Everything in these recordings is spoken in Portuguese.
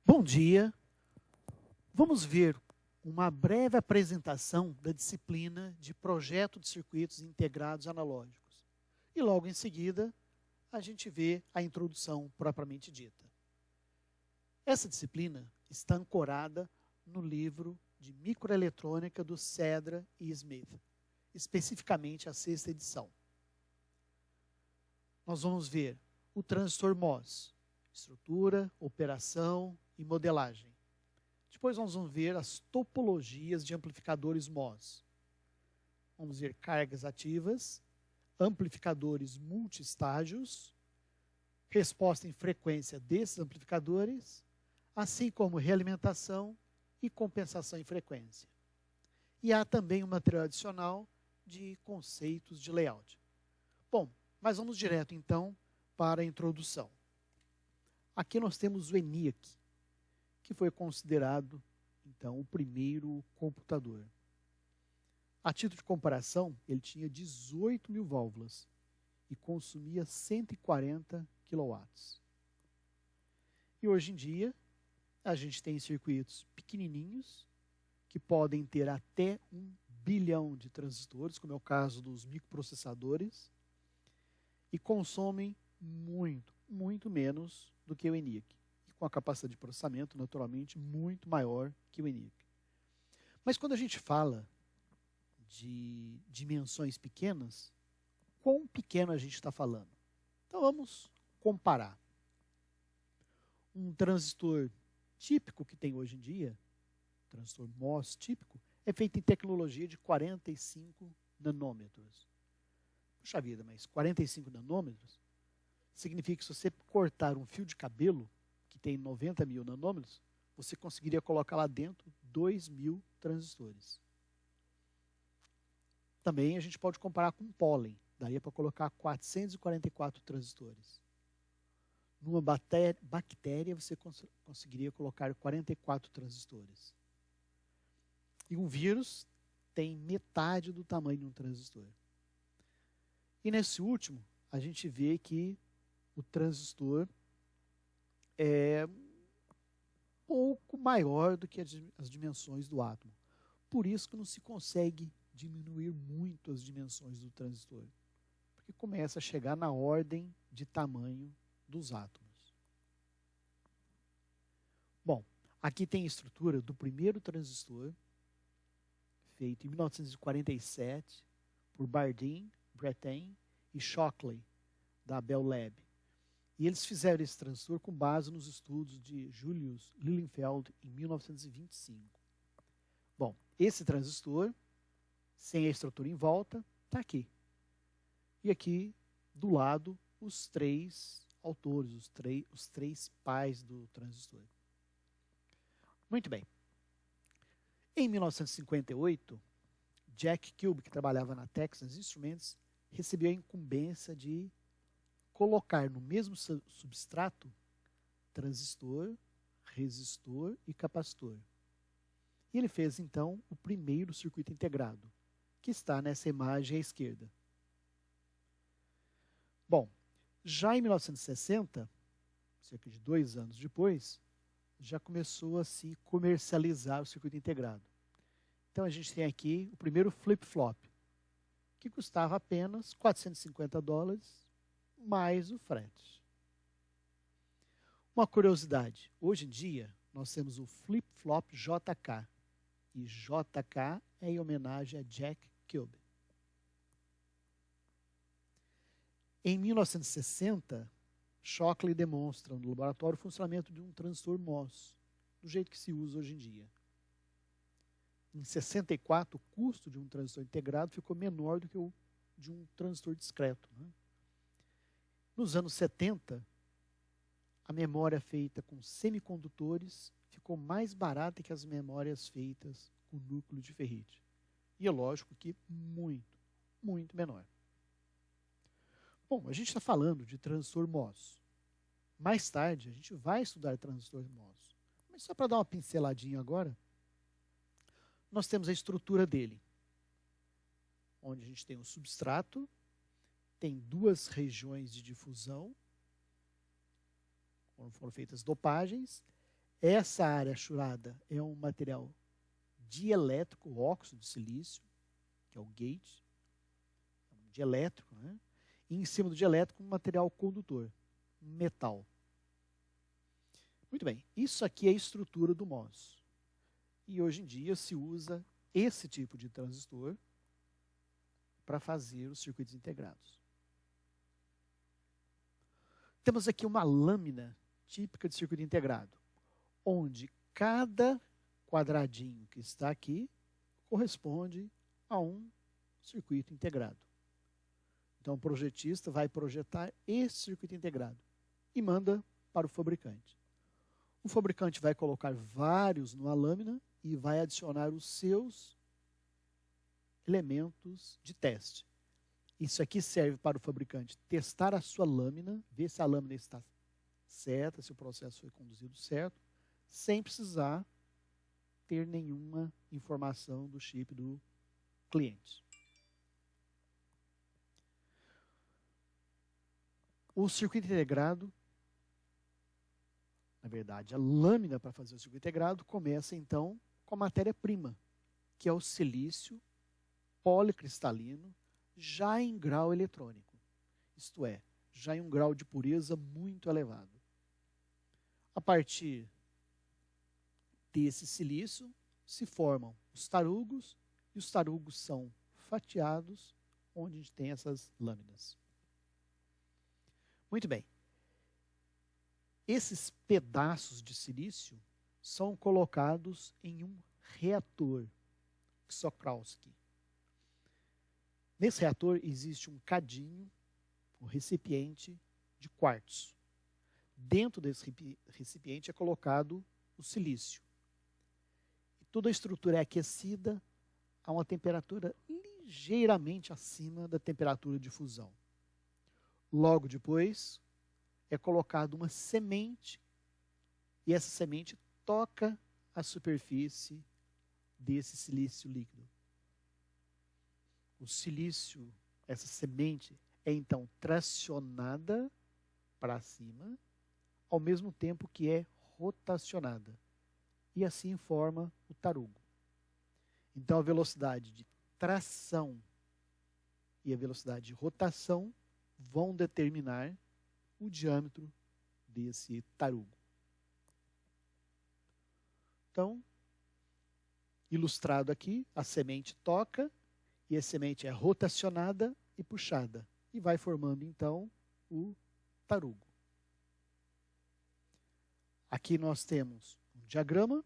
Bom dia. Vamos ver uma breve apresentação da disciplina de Projeto de Circuitos Integrados Analógicos. E logo em seguida, a gente vê a introdução propriamente dita. Essa disciplina está ancorada no livro de microeletrônica do Cedra e Smith, especificamente a 6ª edição. Nós vamos ver o transistor MOS, estrutura, operação e modelagem. Depois nós vamos ver as topologias de amplificadores MOS. Vamos ver cargas ativas, amplificadores multiestágios, resposta em frequência desses amplificadores, assim como realimentação e compensação em frequência. E há também um material adicional de conceitos de layout. Bom, mas vamos direto então para a introdução. Aqui nós temos o ENIAC, que foi considerado, então, o primeiro computador. A título de comparação, ele tinha 18.000 válvulas e consumia 140 kW. E hoje em dia, a gente tem circuitos pequenininhos, que podem ter até 1 bilhão de transistores, como é o caso dos microprocessadores, e consomem muito menos do que o ENIAC, e com a capacidade de processamento, naturalmente, muito maior que o ENIAC. Mas quando a gente fala de dimensões pequenas, quão pequeno a gente está falando? Então vamos comparar. Um transistor típico que tem hoje em dia, transistor MOS típico, é feito em tecnologia de 45 nanômetros. Puxa vida, mas 45 nanômetros significa que se você cortar um fio de cabelo, que tem 90.000 nanômetros, você conseguiria colocar lá dentro 2.000 transistores. Também a gente pode comparar com pólen. Daria para colocar 444 transistores. Numa bactéria, você conseguiria colocar 44 transistores. E um vírus tem metade do tamanho de um transistor. E nesse último, a gente vê que o transistor é pouco maior do que as dimensões do átomo. Por isso que não se consegue diminuir muito as dimensões do transistor, porque começa a chegar na ordem de tamanho dos átomos. Bom, aqui tem a estrutura do primeiro transistor, feito em 1947 por Bardeen, Bretain e Shockley, da Bell Lab. E eles fizeram esse transistor com base nos estudos de Julius Lilienfeld em 1925. Bom, esse transistor, sem a estrutura em volta, está aqui. E aqui, do lado, os três autores, os três pais do transistor. Muito bem. Em 1958, Jack Kilby, que trabalhava na Texas Instruments, recebeu a incumbência de colocar no mesmo substrato transistor, resistor e capacitor. E ele fez, então, o primeiro circuito integrado, que está nessa imagem à esquerda. Bom, já em 1960, cerca de 2 anos depois, já começou a se comercializar o circuito integrado. Então a gente tem aqui o primeiro flip-flop, que custava apenas $450, mais o frete. Uma curiosidade, hoje em dia nós temos o flip-flop JK, e JK é em homenagem a Jack Kilby. Em 1960, Shockley demonstra no laboratório o funcionamento de um transistor MOS, do jeito que se usa hoje em dia. Em 64, o custo de um transistor integrado ficou menor do que o de um transistor discreto, né? Nos anos 70, a memória feita com semicondutores ficou mais barata que as memórias feitas com núcleo de ferrite. E é lógico que muito menor. Bom, a gente está falando de transistor MOS. Mais tarde, a gente vai estudar transistor MOS. Mas só para dar uma pinceladinha agora, nós temos a estrutura dele, onde a gente tem um substrato, tem 2 regiões de difusão, onde foram feitas dopagens. Essa área achurada é um material dielétrico, óxido de silício, que é o gate, um dielétrico, né? E em cima do dielétrico um material condutor, metal. Muito bem, isso aqui é a estrutura do MOS. E hoje em dia se usa esse tipo de transistor para fazer os circuitos integrados. Temos aqui uma lâmina típica de circuito integrado, onde cada quadradinho que está aqui corresponde a um circuito integrado. Então o projetista vai projetar esse circuito integrado e manda para o fabricante. O fabricante vai colocar vários numa lâmina e vai adicionar os seus elementos de teste. Isso aqui serve para o fabricante testar a sua lâmina, ver se a lâmina está certa, se o processo foi conduzido certo, sem precisar ter nenhuma informação do chip do cliente. O circuito integrado, na verdade, a lâmina para fazer o circuito integrado começa então com a matéria-prima, que é o silício policristalino, já em grau eletrônico, isto é, já em um grau de pureza muito elevado. A partir desse silício se formam os tarugos, e os tarugos são fatiados, onde a gente tem essas lâminas. Muito bem. Esses pedaços de silício são colocados em um reator Czochralski. Nesse reator existe um cadinho, um recipiente de quartzo. Dentro desse recipiente é colocado o silício. E toda a estrutura é aquecida a uma temperatura ligeiramente acima da temperatura de fusão. Logo depois é colocada uma semente e essa semente toca a superfície desse silício líquido. O silício, essa semente, é então tracionada para cima, ao mesmo tempo que é rotacionada. E assim forma o tarugo. Então a velocidade de tração e a velocidade de rotação vão determinar o diâmetro desse tarugo. Então, ilustrado aqui, a semente toca e a semente é rotacionada e puxada. E vai formando, então, o tarugo. Aqui nós temos um diagrama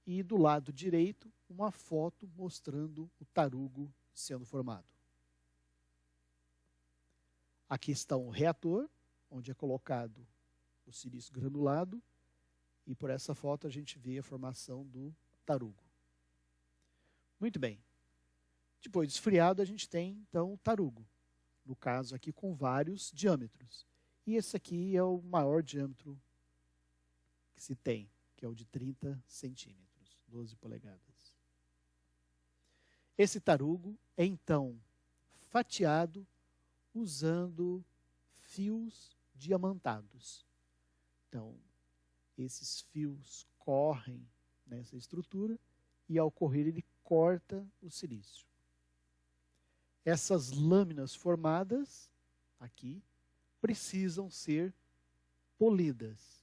e do lado direito uma foto mostrando o tarugo sendo formado. Aqui está um reator, onde é colocado o silício granulado, e por essa foto a gente vê a formação do tarugo. Muito bem. Depois de esfriado, a gente tem, então, o tarugo. No caso aqui, com vários diâmetros. E esse aqui é o maior diâmetro que se tem, que é o de 30 centímetros, 12 polegadas. Esse tarugo é, então, fatiado usando fios diamantados. Então, esses fios correm nessa estrutura e, ao correr, ele corta o silício. Essas lâminas formadas aqui precisam ser polidas.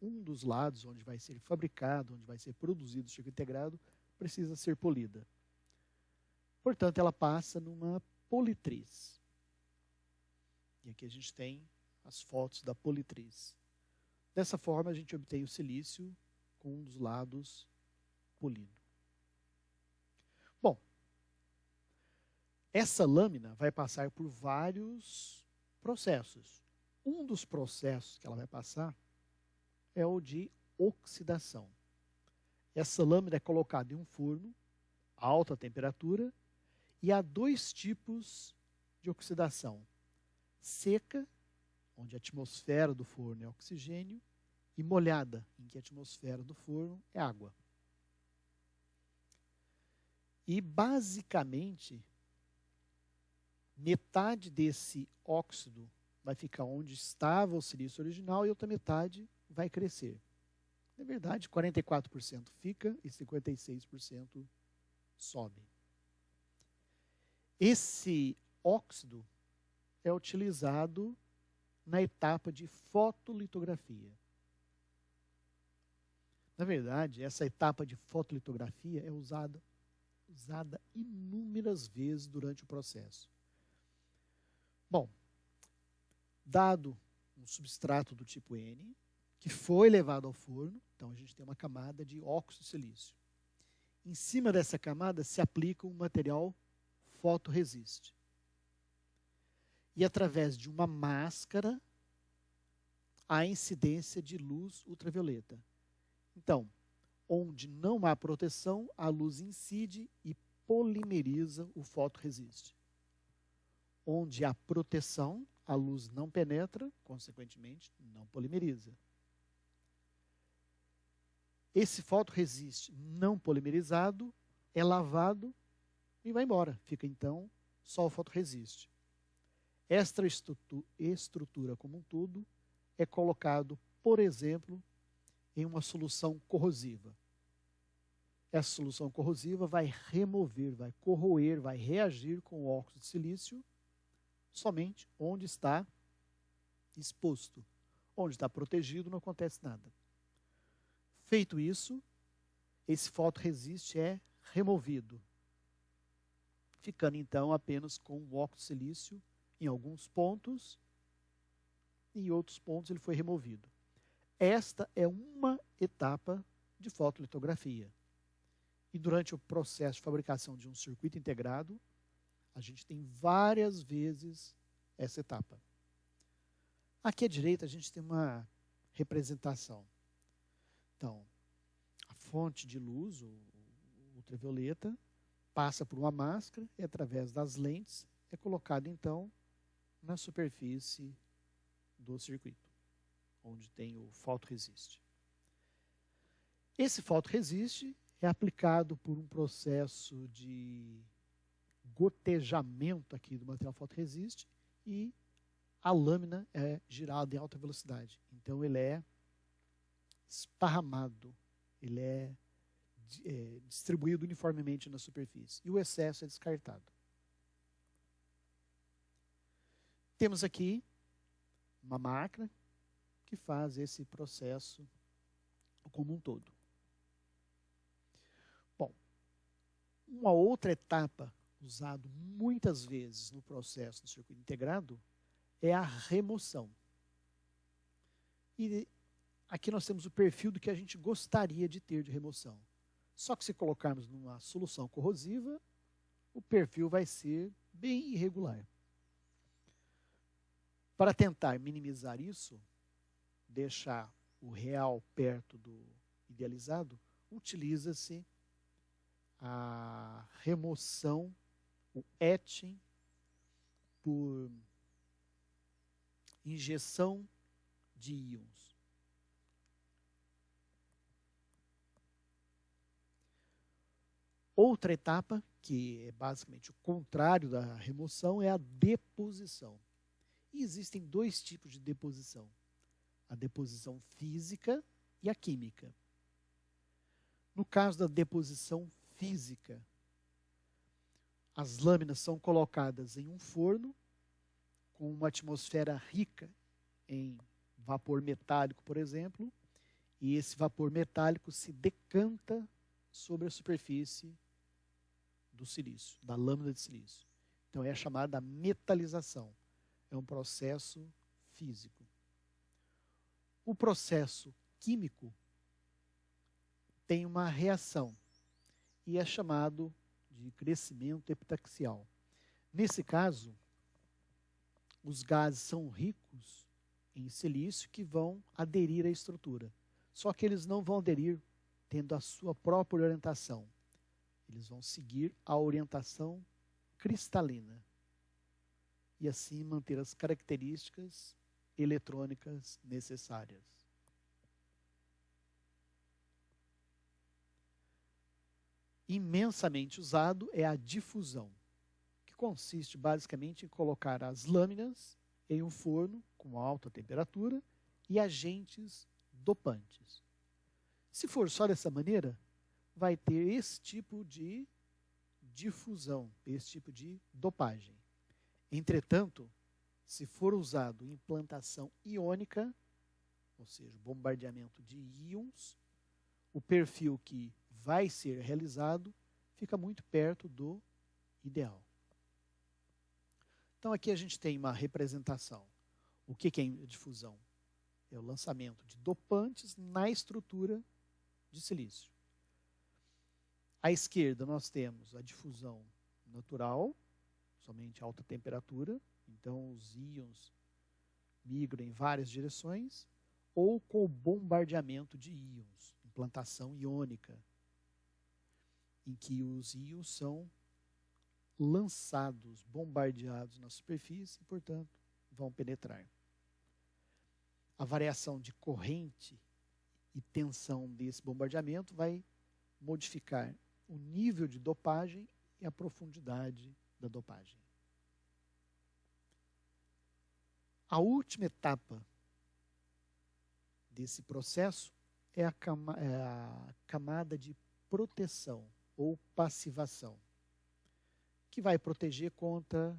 Um dos lados onde vai ser fabricado, onde vai ser produzido o circuito integrado, precisa ser polida. Portanto, ela passa numa politriz. E aqui a gente tem as fotos da politriz. Dessa forma, a gente obtém o silício com um dos lados polido. Bom, essa lâmina vai passar por vários processos. Um dos processos que ela vai passar é o de oxidação. Essa lâmina é colocada em um forno, alta temperatura, e há dois tipos de oxidação. Seca, onde a atmosfera do forno é oxigênio, e molhada, em que a atmosfera do forno é água. E, basicamente, metade desse óxido vai ficar onde estava o silício original e outra metade vai crescer. Na verdade, 44% fica e 56% sobe. Esse óxido é utilizado na etapa de fotolitografia. Na verdade, essa etapa de fotolitografia é usada inúmeras vezes durante o processo. Bom, dado um substrato do tipo N, que foi levado ao forno, então a gente tem uma camada de óxido de silício. Em cima dessa camada se aplica um material fotoresiste. E através de uma máscara, há incidência de luz ultravioleta. Então, onde não há proteção, a luz incide e polimeriza o fotoresiste. Onde há proteção, a luz não penetra, consequentemente, não polimeriza. Esse fotoresiste não polimerizado é lavado e vai embora. Fica, então, só o fotoresiste. Esta estrutura como um todo é colocado, por exemplo, em uma solução corrosiva. Essa solução corrosiva vai remover, vai corroer, vai reagir com o óxido de silício somente onde está exposto. Onde está protegido não acontece nada. Feito isso, esse fotoresiste é removido, ficando então apenas com o óxido de silício em alguns pontos, e em outros pontos ele foi removido. Esta é uma etapa de fotolitografia. E durante o processo de fabricação de um circuito integrado, a gente tem várias vezes essa etapa. Aqui à direita a gente tem uma representação. Então, a fonte de luz, o ultravioleta, passa por uma máscara e através das lentes é colocado então na superfície do circuito, onde tem o fotoresiste. Esse fotoresiste é aplicado por um processo de gotejamento aqui do material fotoresiste e a lâmina é girada em alta velocidade. Então ele é esparramado, ele é distribuído uniformemente na superfície e o excesso é descartado. Temos aqui uma máquina que faz esse processo como um todo. Bom, uma outra etapa usada muitas vezes no processo do circuito integrado é a remoção. E aqui nós temos o perfil do que a gente gostaria de ter de remoção. Só que se colocarmos numa solução corrosiva, o perfil vai ser bem irregular. Para tentar minimizar isso, deixar o real perto do idealizado, utiliza-se a remoção, o etching por injeção de íons. Outra etapa, que é basicamente o contrário da remoção, é a deposição. E existem dois tipos de deposição: a deposição física e a química. No caso da deposição física, as lâminas são colocadas em um forno com uma atmosfera rica em vapor metálico, por exemplo, e esse vapor metálico se decanta sobre a superfície do silício, da lâmina de silício. Então é chamada metalização. É um processo físico. O processo químico tem uma reação e é chamado de crescimento epitaxial. Nesse caso, os gases são ricos em silício que vão aderir à estrutura. Só que eles não vão aderir tendo a sua própria orientação. Eles vão seguir a orientação cristalina e assim manter as características eletrônicas necessárias. Imensamente usado é a difusão, que consiste basicamente em colocar as lâminas em um forno com alta temperatura e agentes dopantes. Se for só dessa maneira, vai ter esse tipo de difusão, esse tipo de dopagem. Entretanto, se for usado implantação iônica, ou seja, bombardeamento de íons, o perfil que vai ser realizado fica muito perto do ideal. Então aqui a gente tem uma representação. O que é difusão? É o lançamento de dopantes na estrutura de silício. À esquerda nós temos a difusão natural, somente alta temperatura, então os íons migram em várias direções, ou com o bombardeamento de íons, implantação iônica, em que os íons são lançados, bombardeados na superfície e, portanto, vão penetrar. A variação de corrente e tensão desse bombardeamento vai modificar o nível de dopagem e a profundidade da dopagem. A última etapa desse processo é a camada de proteção ou passivação, que vai proteger contra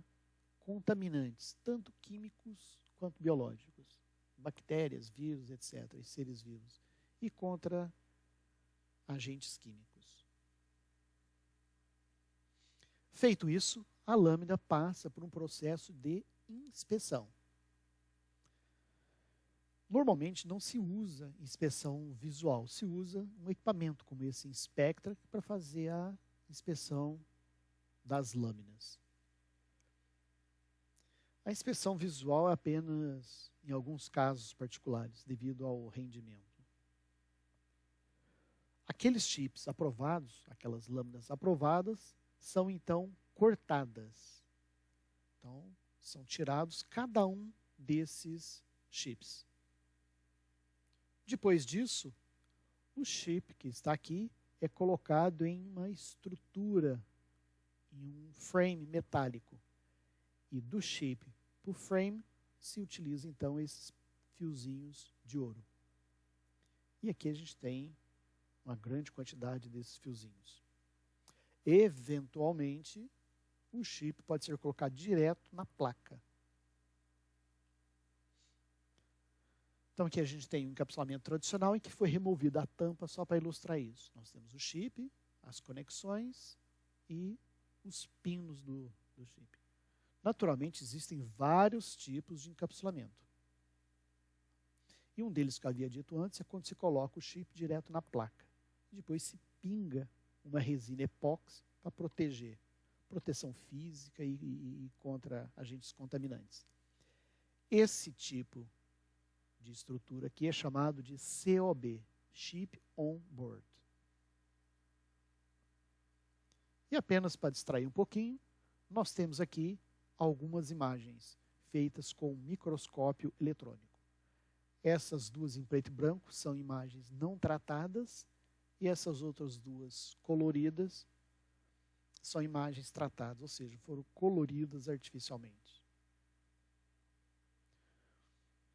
contaminantes, tanto químicos quanto biológicos, bactérias, vírus, etc., e seres vivos, e contra agentes químicos. Feito isso, a lâmina passa por um processo de inspeção. Normalmente não se usa inspeção visual, se usa um equipamento como esse Inspectra para fazer a inspeção das lâminas. A inspeção visual é apenas em alguns casos particulares, devido ao rendimento. Aqueles chips aprovados, aquelas lâminas aprovadas, são então cortadas. Então, são tirados cada um desses chips. Depois disso, o chip que está aqui é colocado em uma estrutura, em um frame metálico. E do chip para o frame se utiliza então esses fiozinhos de ouro. E aqui a gente tem uma grande quantidade desses fiozinhos. Eventualmente, o chip pode ser colocado direto na placa. Então aqui a gente tem um encapsulamento tradicional em que foi removida a tampa só para ilustrar isso. Nós temos o chip, as conexões e os pinos do chip. Naturalmente existem vários tipos de encapsulamento. E um deles que eu havia dito antes é quando se coloca o chip direto na placa. Depois se pinga uma resina epóxi para proteger. Proteção física e contra agentes contaminantes. Esse tipo de estrutura aqui é chamado de COB, Chip on Board. E apenas para distrair um pouquinho, nós temos aqui algumas imagens feitas com microscópio eletrônico. Essas duas em preto e branco são imagens não tratadas e essas outras duas coloridas são imagens tratadas, ou seja, foram coloridas artificialmente.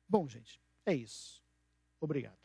Bom, gente, é isso. Obrigado.